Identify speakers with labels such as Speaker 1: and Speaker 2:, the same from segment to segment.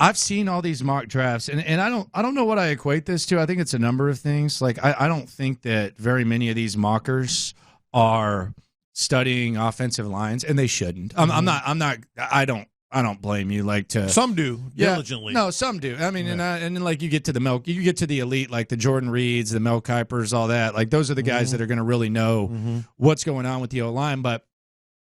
Speaker 1: I've seen all these mock drafts, and I don't know what I equate this to. I think it's a number of things. Like I don't think that very many of these mockers are studying offensive lines, and they shouldn't. I don't blame you. Like
Speaker 2: some do diligently.
Speaker 1: No, some do. I mean, and then like you get to the elite, like the Jordan Reeds, the Mel Kipers, all that. Like those are the guys that are going to really know what's going on with the O-line. But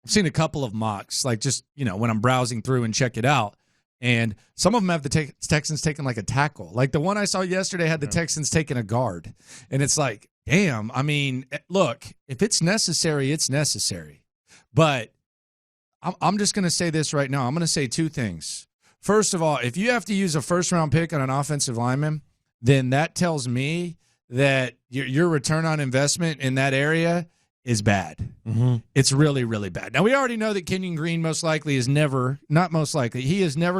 Speaker 1: I've seen a couple of mocks, like just when I'm browsing through and check it out. And some of them have the Texans taking like a tackle. Like the one I saw yesterday had the Texans taking a guard. And it's like, damn, I mean, look, if it's necessary, it's necessary. But I'm just going to say this right now. I'm going to say two things. First of all, if you have to use a first-round pick on an offensive lineman, then that tells me that your return on investment in that area is bad. It's really, really bad. Now, we already know that Kenyon Green he is never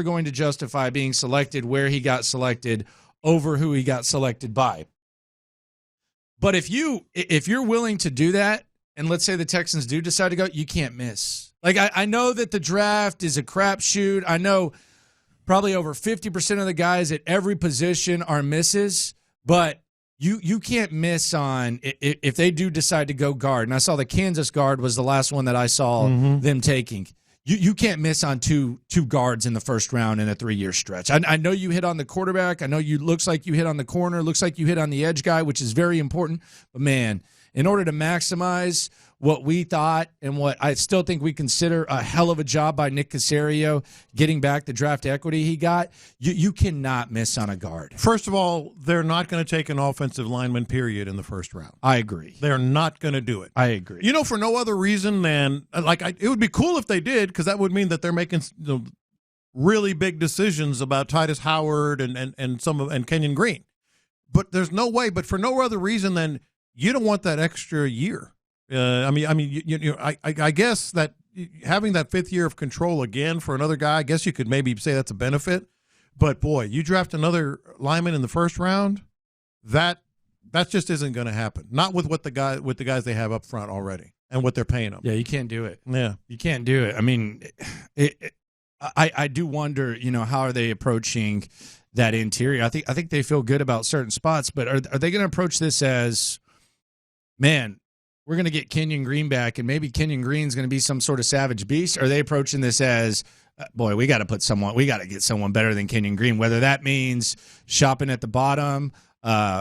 Speaker 1: going to justify being selected where he got selected over who he got selected by. But if you're willing to do that, and let's say the Texans do decide to go, you can't miss. Like, I know that the draft is a crapshoot. I know probably over 50% of the guys at every position are misses, but you can't miss on if they do decide to go guard. And I saw the Kansas guard was the last one that I saw them taking. You can't miss on two guards in the first round in a 3-year stretch. I know you hit on the quarterback. I know looks like you hit on the corner. Looks like you hit on the edge guy, which is very important. But, man, in order to maximize what we thought and what I still think we consider a hell of a job by Nick Caserio getting back the draft equity he got, you cannot miss on a guard.
Speaker 2: First of all, they're not going to take an offensive lineman, period, in the first round.
Speaker 1: I agree.
Speaker 2: They're not going to do it.
Speaker 1: I agree.
Speaker 2: For no other reason than, it would be cool if they did, because that would mean that they're making really big decisions about Titus Howard and Kenyon Green. But there's no way, but for no other reason than you don't want that extra year. I guess that having that 5th year of control again for another guy, I guess you could maybe say that's a benefit. But boy, you draft another lineman in the first round, that just isn't going to happen. Not with the guys they have up front already and what they're paying them.
Speaker 1: Yeah, you can't do it.
Speaker 2: Yeah,
Speaker 1: you can't do it. I mean, I do wonder, how are they approaching that interior? I think they feel good about certain spots, but are they going to approach this as, man, we're going to get Kenyon Green back, and maybe Kenyon Green's going to be some sort of savage beast? Or are they approaching this as, boy, we got to get someone better than Kenyon Green, whether that means shopping at the bottom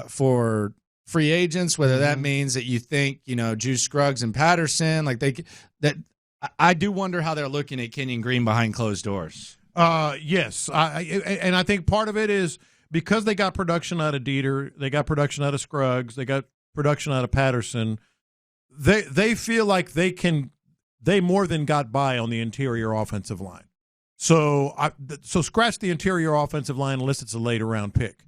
Speaker 1: for free agents, whether that means that you think, Juice Scruggs and Patterson, I do wonder how they're looking at Kenyon Green behind closed doors.
Speaker 2: Yes. I think part of it is because they got production out of Dieter, they got production out of Scruggs, they got production out of Patterson. They feel like they more than got by on the interior offensive line. So scratch the interior offensive line unless it's a later round pick.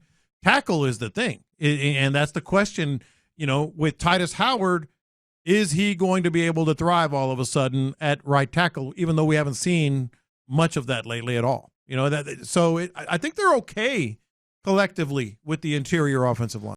Speaker 2: Tackle is the thing, and that's the question. With Titus Howard, is he going to be able to thrive all of a sudden at right tackle? Even though we haven't seen much of that lately at all. I think they're okay collectively with the interior offensive line.